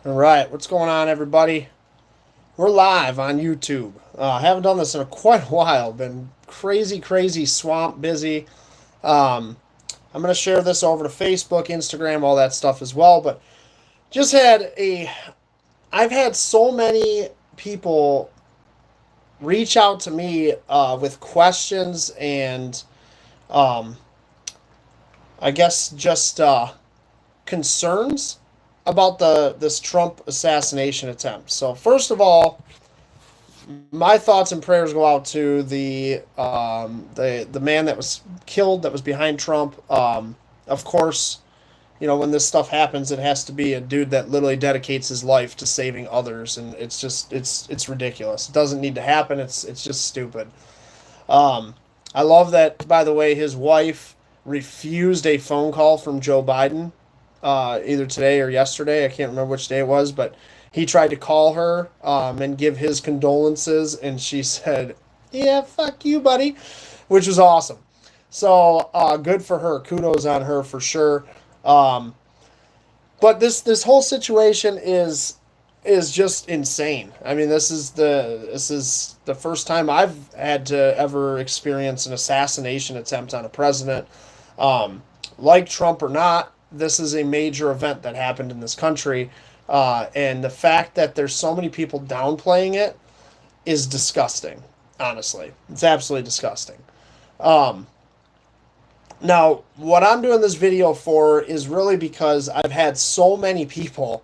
All right, what's going on, everybody? We're live on YouTube. Haven't done this in quite a while. Been crazy, crazy swamp busy. Um, I'm gonna share this over to Facebook, Instagram, all that stuff as well. But just had a, I've had so many people reach out to me with questions and um, I guess just concerns about the this Trump assassination attempt. So first of all, my thoughts and prayers go out to the man that was killed, that was behind Trump. Of course, you know when this stuff happens, it has to be a dude that literally dedicates his life to saving others, and it's just it's ridiculous. It doesn't need to happen. It's just stupid. Um, I love that. By the way, his wife refused a phone call from Joe Biden, either today or yesterday. I can't remember which day it was, but he tried to call her and give his condolences, and she said, "Yeah, fuck you, buddy," which was awesome. So good for her. Kudos on her for sure. Um, but this whole situation is just insane. I mean, this is the first time I've had to ever experience an assassination attempt on a president. Um, like Trump or not, this is a major event that happened in this country, and the fact that there's so many people downplaying it is disgusting. Honestly, it's absolutely disgusting. Um, Now, what I'm doing this video for is really because I've had so many people,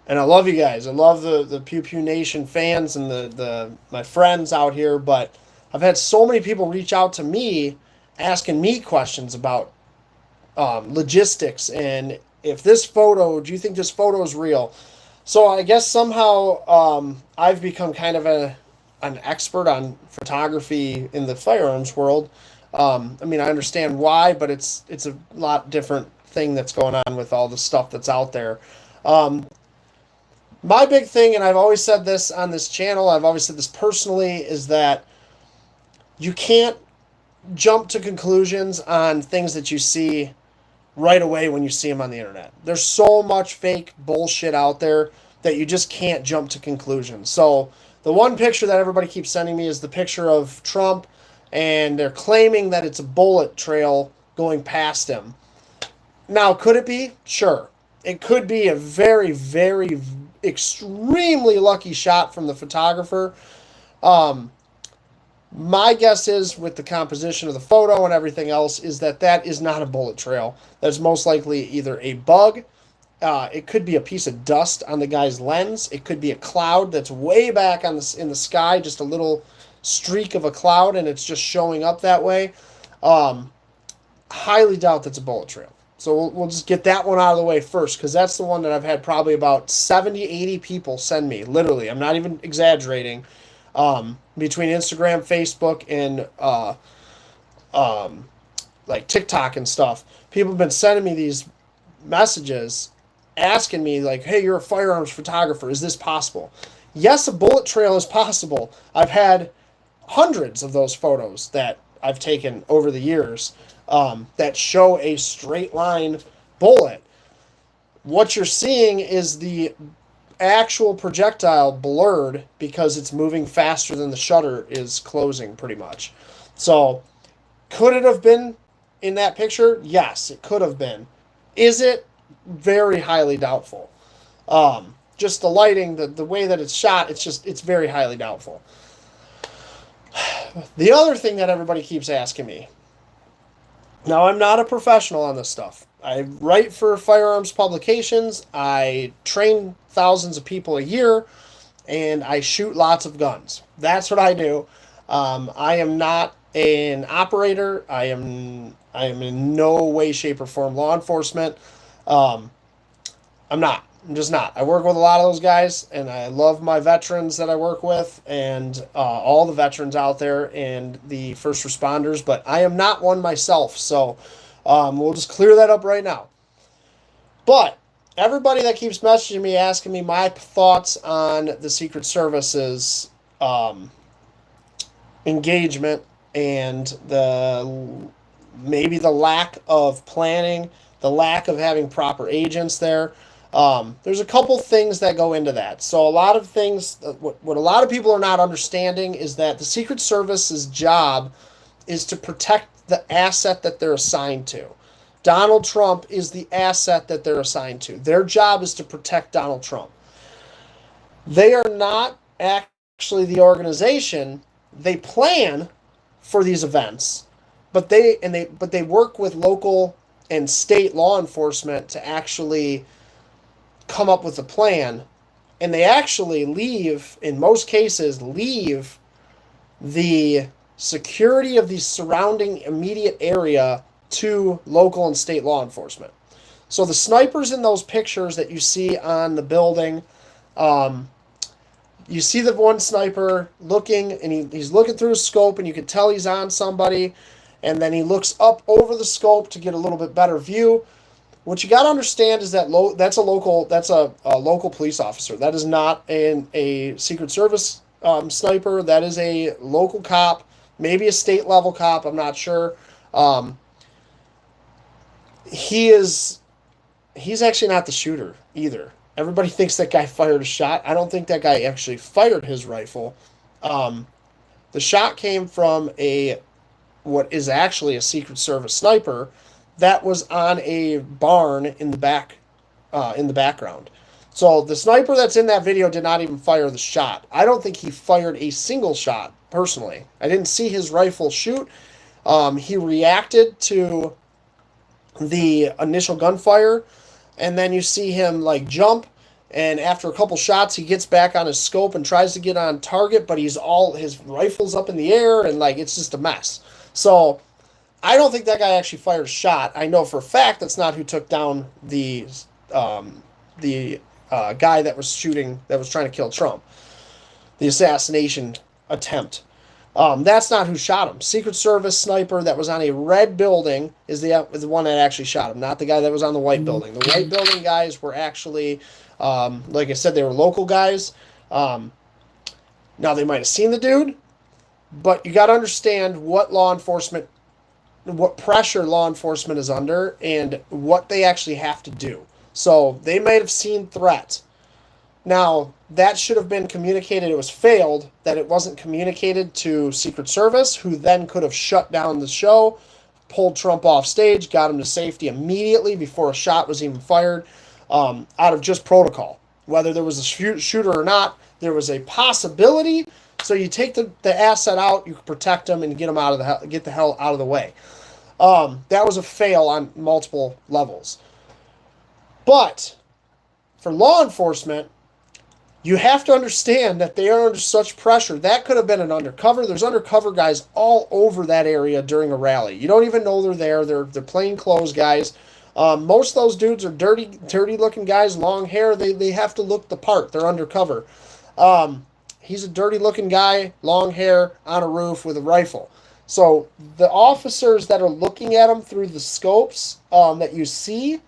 and I love you guys. I love the Pew Pew Nation fans and the my friends out here, but I've had so many people reach out to me asking me questions about logistics and if this photo, do you think this photo is real? So I guess somehow I've become kind of an expert on photography in the firearms world. I mean, I understand why, but it's a lot different thing that's going on with all the stuff that's out there. Um, my big thing, and I've always said this on this channel, I've always said this personally, is that you can't jump to conclusions on things that you see right away when you see them on the internet. There's so much fake bullshit out there that you just can't jump to conclusions. So the one picture that everybody keeps sending me is the picture of Trump, and they're claiming that it's a bullet trail going past him. Now, could it be? Sure. It could be a very, very, extremely lucky shot from the photographer. Um, my guess is, with the composition of the photo and everything else, is that that is not a bullet trail. That's most likely either a bug. It could be a piece of dust on the guy's lens. It could be a cloud that's way back in the sky, just a little streak of a cloud, and it's just showing up that way. Um, Highly doubt that's a bullet trail. So we'll just get that one out of the way first, because that's the one that I've had probably about 70, 80 people send me. Literally, I'm not even exaggerating. Between Instagram, Facebook, and like TikTok and stuff, people have been sending me these messages asking me, like, hey, you're a firearms photographer. Is this possible? Yes, a bullet trail is possible. I've had hundreds of those photos that I've taken over the years that show a straight line bullet. What you're seeing is the actual projectile blurred because it's moving faster than the shutter is closing, pretty much. So, could it have been in that picture? Yes, it could have been. Is it? Very highly doubtful. Just the lighting, the way that it's shot, it's very highly doubtful. The other thing that everybody keeps asking me, now I'm not a professional on this stuff. I write for firearms publications, I train thousands of people a year, and I shoot lots of guns. That's what I do. I am not an operator. I am in no way, shape, or form law enforcement. Um, I'm not. I'm just not. I work with a lot of those guys, and I love my veterans that I work with, and all the veterans out there, and the first responders. But I am not one myself, so we'll just clear that up right now. But everybody that keeps messaging me, asking me my thoughts on the Secret Service's engagement and maybe the lack of planning, the lack of having proper agents there. There's a couple things that go into that. So a lot of things, what a lot of people are not understanding is that the Secret Service's job is to protect the asset that they're assigned to. Donald Trump is the asset that they're assigned to. Their job is to protect Donald Trump. They are not actually the organization. They plan for these events, but they work with local and state law enforcement to actually come up with a plan, and they actually leave, in most cases, leave the security of the surrounding immediate area to local and state law enforcement. So the snipers in those pictures that you see on the building, you see the one sniper looking, and he's looking through his scope, and you can tell he's on somebody, and then he looks up over the scope to get a little bit better view. What you got to understand is that that's a local police officer. That is not a Secret Service sniper. That is a local cop, maybe a state level cop. I'm not sure. He's actually not the shooter either. Everybody thinks that guy fired a shot. I don't think that guy actually fired his rifle. The shot came from what is actually a Secret Service sniper that was on a barn in the background. So the sniper that's in that video did not even fire the shot. I don't think he fired a single shot, personally. I didn't see his rifle shoot. He reacted to the initial gunfire, and then you see him like jump, and after a couple shots he gets back on his scope and tries to get on target, but his rifle's up in the air, and like it's just a mess. So I don't think that guy actually fired a shot. I know for a fact that's not who took down the guy that was trying to kill Trump. The assassination attempt. That's not who shot him. Secret Service sniper that was on a red building is the one that actually shot him, not the guy that was on the white building. The white building guys were actually, like I said, they were local guys. Now they might have seen the dude, but you got to understand what pressure law enforcement is under and what they actually have to do. So they might have seen threats. Now, that should have been communicated. It was failed that it wasn't communicated to Secret Service, who then could have shut down the show, pulled Trump off stage, got him to safety immediately before a shot was even fired, out of just protocol. Whether there was a shooter or not, there was a possibility. So you take the asset out, you protect them, and get the hell out of the way. That was a fail on multiple levels. But for law enforcement, you have to understand that they are under such pressure. That could have been an undercover. There's undercover guys all over that area during a rally. You don't even know they're there. They're plain clothes guys. Most of those dudes are dirty looking guys, long hair. They have to look the part. They're undercover. He's a dirty looking guy, long hair, on a roof with a rifle. So the officers that are looking at him through the scopes that you see,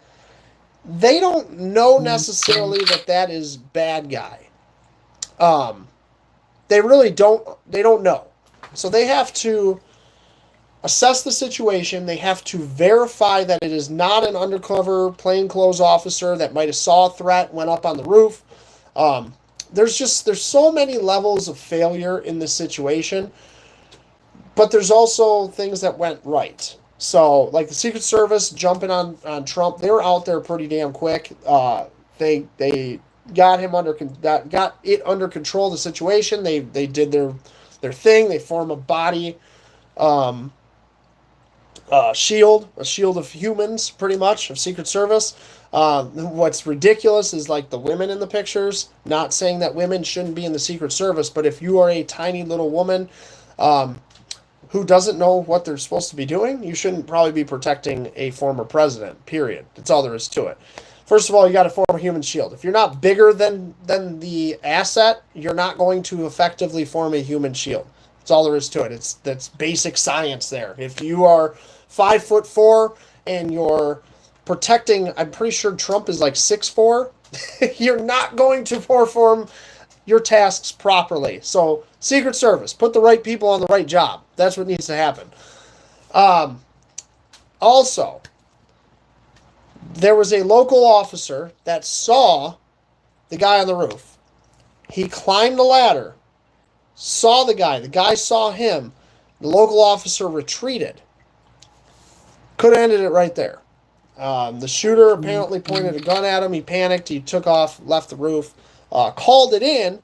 they don't know necessarily that is bad guy. They really don't. They don't know. So they have to assess the situation. They have to verify that it is not an undercover plainclothes officer that might have saw a threat, went up on the roof. There's so many levels of failure in this situation, but there's also things that went right. So, like the Secret Service jumping on Trump, they were out there pretty damn quick. They got it under control. The situation. They did their thing. They form a body shield, a shield of humans, pretty much, of Secret Service. What's ridiculous is like the women in the pictures. Not saying that women shouldn't be in the Secret Service, but if you are a tiny little woman who doesn't know what they're supposed to be doing, you shouldn't probably be protecting a former president, period. That's all there is to it. First of all, you got to form a human shield. If you're not bigger than the asset, you're not going to effectively form a human shield. That's all there is to it. That's basic science there. If you are 5'4" and you're protecting, I'm pretty sure Trump is like 6'4", you're not going to perform your tasks properly. So, Secret Service, put the right people on the right job. That's what needs to happen. Also, There was a local officer that saw the guy on the roof. He climbed the ladder, saw the guy saw him. The local officer retreated. Could have ended it right there. The shooter apparently pointed a gun at him. He panicked. He took off, left the roof, called it in,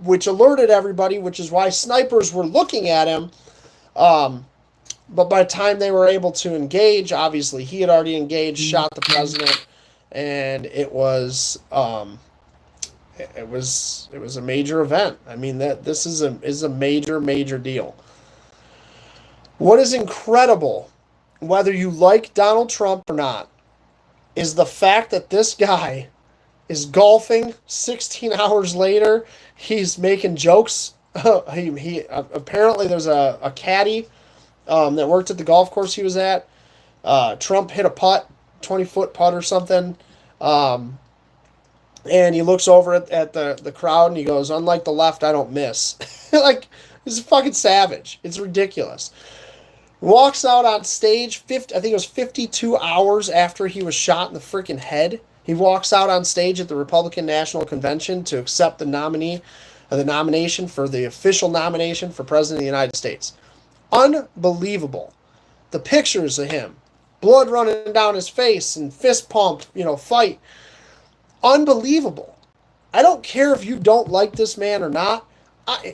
which alerted everybody, which is why snipers were looking at him. But by the time they were able to engage, obviously he had already engaged, shot the president, and it was a major event. I mean, that this is a major deal. What is incredible, whether you like Donald Trump or not, is the fact that this guy is golfing 16 hours later. He's making jokes. he apparently there's a caddy that worked at the golf course he was at. Trump hit a putt, 20-foot putt or something. And he looks over at the crowd and he goes, "Unlike the left, I don't miss." Like, he's a fucking savage. It's ridiculous. Walks out on stage, I think it was 52 hours after he was shot in the freaking head. He walks out on stage at the Republican National Convention to accept the nomination for the official nomination for President of the United States. Unbelievable. The pictures of him, blood running down his face and fist pump, fight. Unbelievable. I don't care if you don't like this man or not.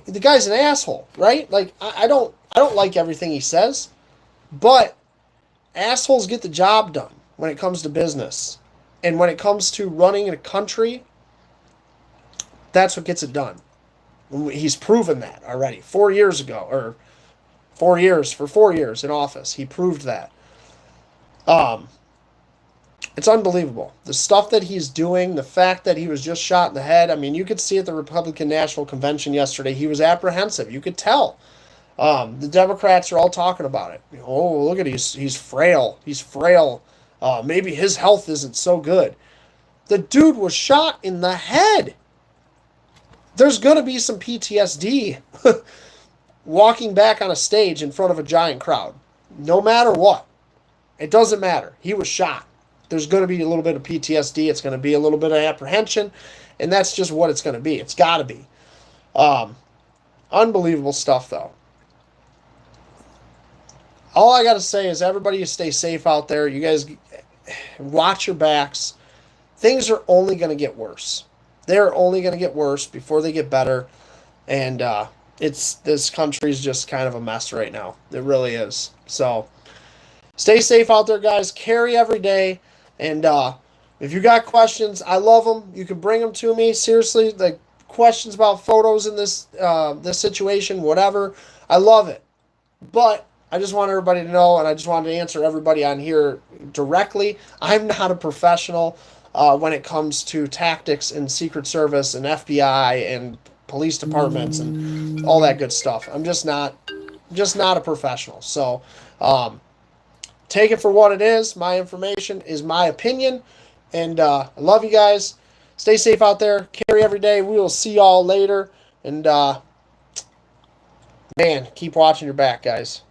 The guy's an asshole, right? Like, I don't like everything he says, but assholes get the job done when it comes to business. And when it comes to running a country, that's what gets it done. He's proven that already. 4 years ago, or 4 years, for 4 years in office, he proved that. It's unbelievable. The stuff that he's doing, the fact that he was just shot in the head. I mean, you could see at the Republican National Convention yesterday, he was apprehensive. You could tell. The Democrats are all talking about it. Oh, look at he's frail. He's frail. Maybe his health isn't so good. The dude was shot in the head. There's going to be some PTSD walking back on a stage in front of a giant crowd. No matter what. It doesn't matter. He was shot. There's going to be a little bit of PTSD. It's going to be a little bit of apprehension. And that's just what it's going to be. It's got to be. Unbelievable stuff, though. All I got to say is everybody stay safe out there. You guys watch your backs. Things are only going to get worse. They're only going to get worse before they get better. And this country's just kind of a mess right now. It really is. So stay safe out there, guys. Carry every day. And if you got questions, I love them. You can bring them to me. Seriously, like questions about photos in this situation, whatever. I love it. But I just want everybody to know, and I just wanted to answer everybody on here directly. I'm not a professional when it comes to tactics in Secret Service and FBI and police departments and all that good stuff. I'm just not a professional. So take it for what it is. My information is my opinion, and I love you guys. Stay safe out there. Carry every day. We will see y'all later, and man, keep watching your back, guys.